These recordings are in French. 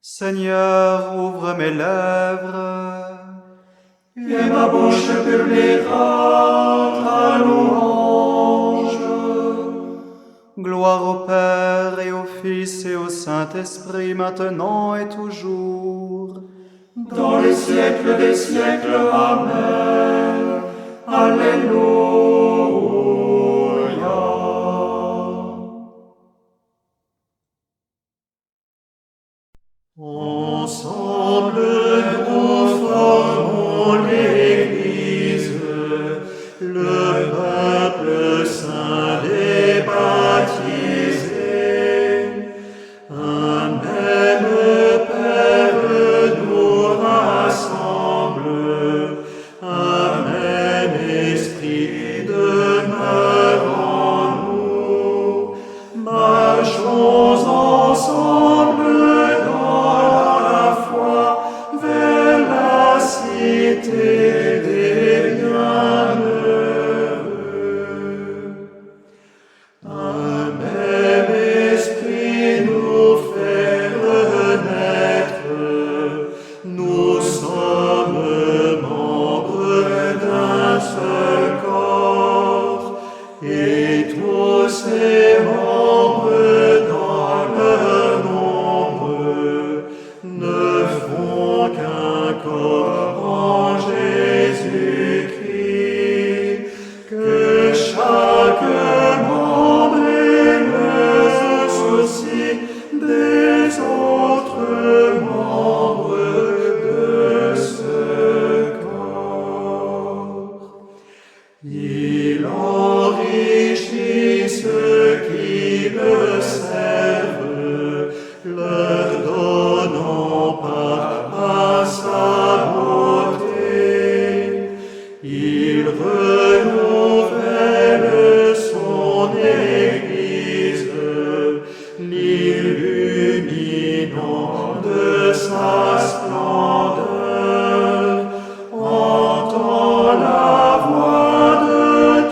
Seigneur, ouvre mes lèvres, et ma bouche publiera ta louange. gloire au Père et au Fils et au Saint-Esprit, maintenant et toujours. Dans les siècles des siècles, Amen. Alléluia. Ensemble, nous formons l'Église, le peuple saint des baptisés. Un même Père nous rassemble, un même Esprit demeure en nous. Marchons ensemble dans la foi vers la cité des bienheureux. Un même esprit nous fait renaître, nous sommes membres d'un seul corps, et tous ces membres dans leur nombre ne font qu'un corps en Jésus-Christ, que chaque membre ait le souci des autres membres de ce corps. Il enrichit ceux qui le servent, leur donnant part à sa beauté. Il renouvelle son Église, l'illuminant de sa splendeur. Entends la voix de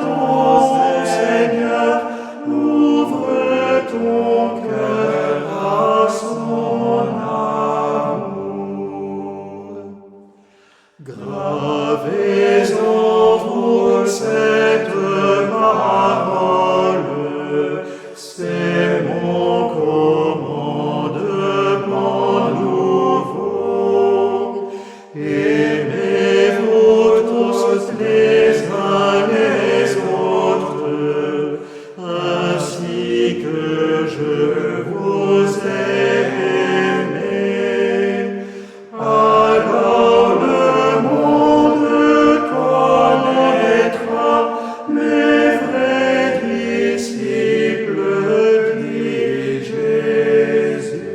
ton Seigneur, ouvre ton cœur à son amour. Gravez en vous cette parole, c'est mon commandement nouveau. Aimez-vous tous les uns les autres, ainsi que je vous ai aimés. Alors le monde connaîtra mes vrais disciples, dit Jésus.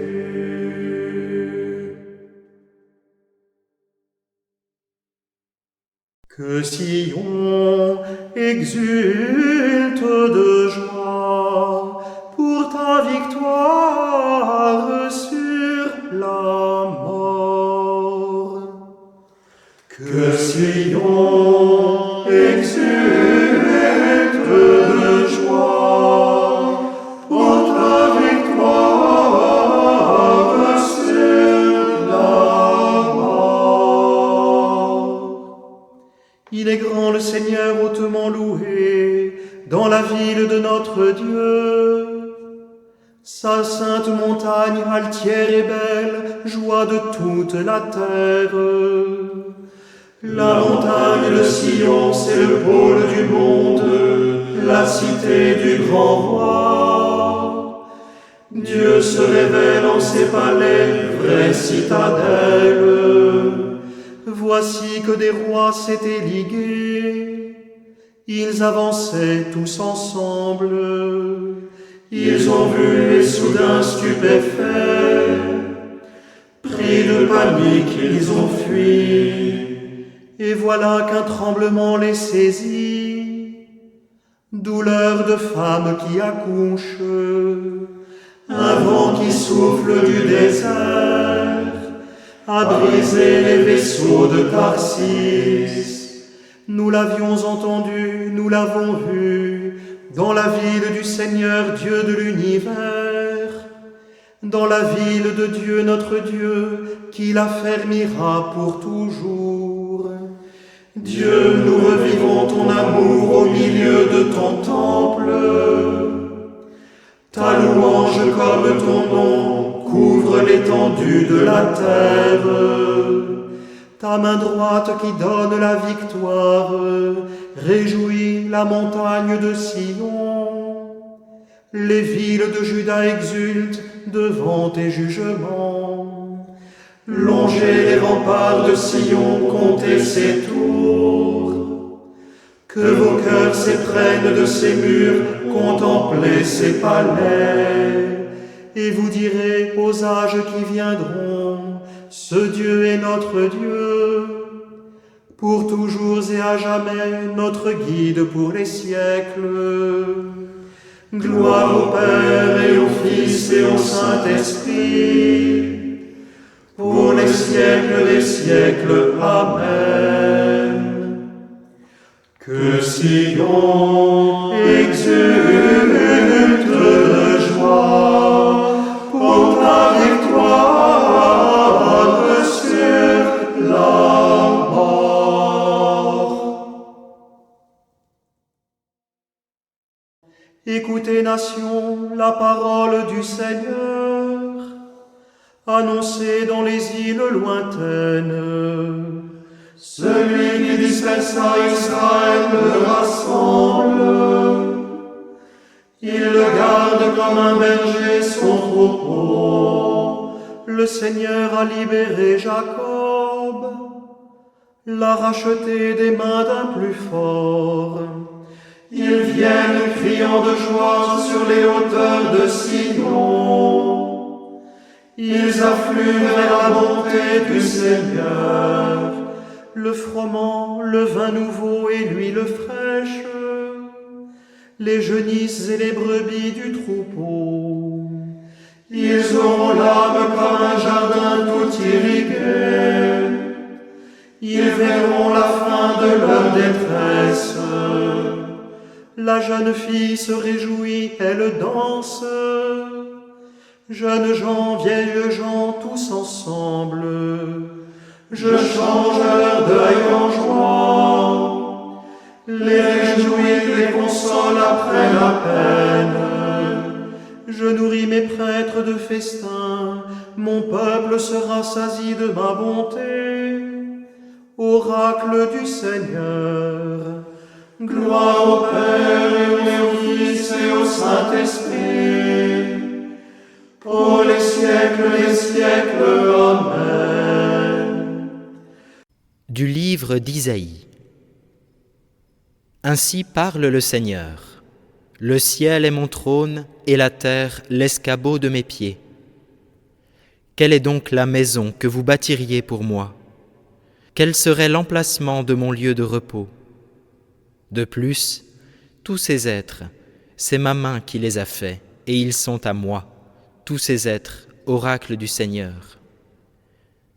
Que Sion exulte de joie pour ta victoire sur la mort. Que Sion exulte de joie pour ta victoire sur la mort. Il est grand le Seigneur hautement loué dans la ville de notre Dieu. Sa sainte montagne altière et belle, joie de toute la terre. La montagne de Sion, c'est le pôle du monde, la cité du grand roi. Dieu se révèle en ses palais, vraie citadelle. Voici que des rois s'étaient ligués, ils avançaient tous ensemble. Ils ont vu et soudain stupéfaits, pris de panique, ils ont fui. Et voilà qu'un tremblement les saisit, douleur de femme qui accouche, un vent qui souffle du désert a brisé les vaisseaux de Tarsis. Nous l'avions entendu, nous l'avons vu, dans la ville du Seigneur Dieu de l'univers. dans la ville de Dieu notre Dieu, qui l'affermira pour toujours. Dieu, nous revivons ton amour au milieu de ton temple. Ta louange comme ton nom couvre l'étendue de la terre. Ta main droite qui donne la victoire réjouit la montagne de Sion. Les villes de Juda exultent devant tes jugements. Longez les remparts de Sion, comptez ses tours. Que vos cœurs s'éprennent de ses murs, contemplez ses palais. Et vous direz aux âges qui viendront, ce Dieu est notre Dieu, pour toujours et à jamais notre guide pour les siècles. Gloire au Père et au Fils et au Saint-Esprit, pour les siècles des siècles. Amen. Que Sion exulte de joie pour ta victoire sur la mort. Écoutez, nations, la parole du Seigneur, annoncée dans les îles lointaines. Celui qui dispersa Israël le rassemble. Il le garde comme un berger son troupeau. Le Seigneur a libéré Jacob, l'a racheté des mains d'un plus fort. Ils viennent criant de joie sur les hauteurs de Sion. Ils affluent vers la bonté du Seigneur. Le froment, le vin nouveau et l'huile fraîche, les genisses et les brebis du troupeau. Ils auront l'âme comme un jardin tout irrigué. Ils verront la fin de leur détresse. La jeune fille se réjouit, elle danse. Jeunes gens, vieilles gens, tous ensemble. Je change leur deuil en joie. Les réjouis, les console après la peine. Je nourris mes prêtres de festin. Mon peuple se rassasie de ma bonté. Oracle du Seigneur. Gloire au Père et au Fils et au Saint-Esprit, pour les siècles des siècles. Amen. Du livre d'Isaïe. Ainsi parle le Seigneur. Le ciel est mon trône et la terre l'escabeau de mes pieds. Quelle est donc la maison que vous bâtiriez pour moi? Quel serait l'emplacement de mon lieu de repos? De plus, tous ces êtres, c'est ma main qui les a faits, et ils sont à moi, tous ces êtres, oracles du Seigneur.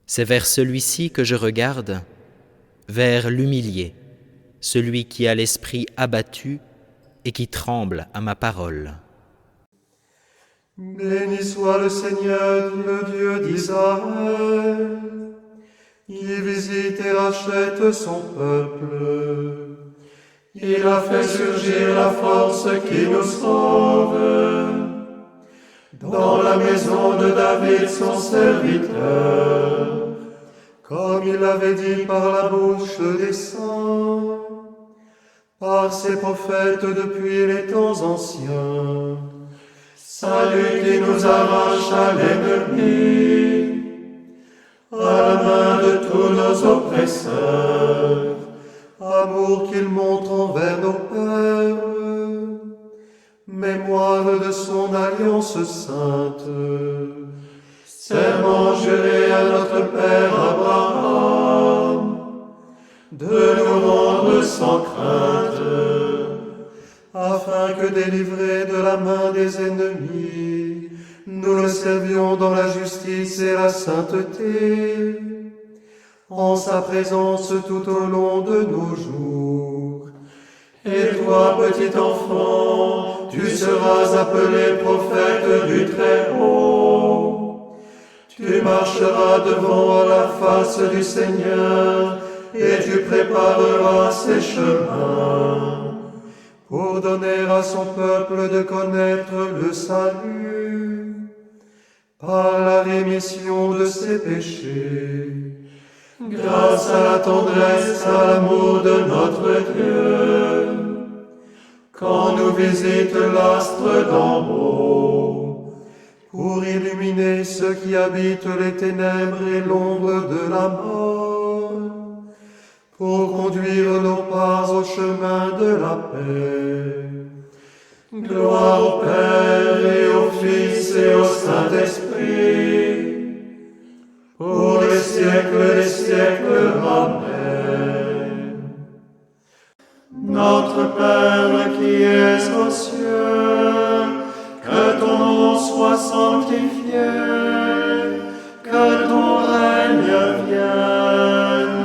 C'est vers celui-ci que je regarde, vers l'humilié, celui qui a l'esprit abattu et qui tremble à ma parole. Béni soit le Seigneur, le Dieu d'Israël, qui visite et rachète son peuple. Il a fait surgir la force qui nous sauve. Dans la maison de David, son serviteur, comme il l'avait dit par la bouche des saints, par ses prophètes depuis les temps anciens. Salut qui nous arrache à l'ennemi, à la main de tous nos oppresseurs. Amour qu'il montre envers nos pères, mémoire de son alliance sainte. Serment juré à notre Père Abraham, de nous rendre sans crainte, afin que délivrés de la main des ennemis, nous le servions dans la justice et la sainteté, en sa présence tout au long de nos jours. Et toi, petit enfant, tu seras appelé prophète du Très-Haut. Tu marcheras devant à la face du Seigneur, et tu prépareras ses chemins, pour donner à son peuple de connaître le salut, par la rémission de ses péchés. grâce à la tendresse, à l'amour de notre Dieu. Quand nous visite l'astre d'en haut, pour illuminer ceux qui habitent les ténèbres et l'ombre de la mort, pour conduire nos pas au chemin de la paix. gloire au Père et au Fils et au Saint-Esprit, pour les siècles des siècles. Amen. Notre Père qui es aux cieux, que ton nom soit sanctifié, que ton règne vienne,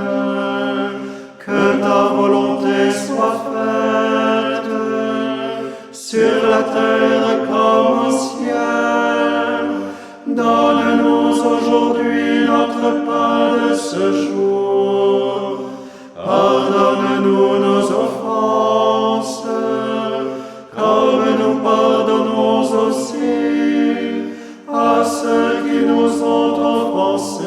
que ta volonté soit faite, sur la terre comme au ciel. Donne-nous aujourd'hui notre pain de ce jour. Pardonne-nous nos offenses, comme nous pardonnons aussi à ceux qui nous ont offensés.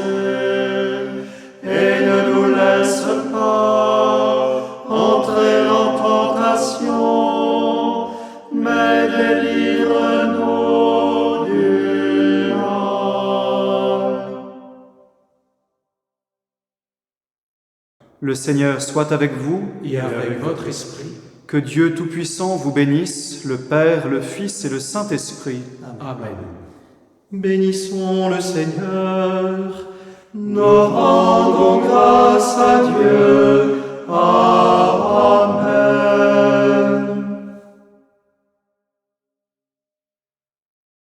Et ne nous laisse pas entrer en tentation, mais délivre-nous du mal. Le Seigneur soit avec vous et avec votre esprit. Que Dieu Tout-Puissant vous bénisse, le Père, le Fils et le Saint-Esprit. Amen. Bénissons le Seigneur. Nous rendons grâce à Dieu.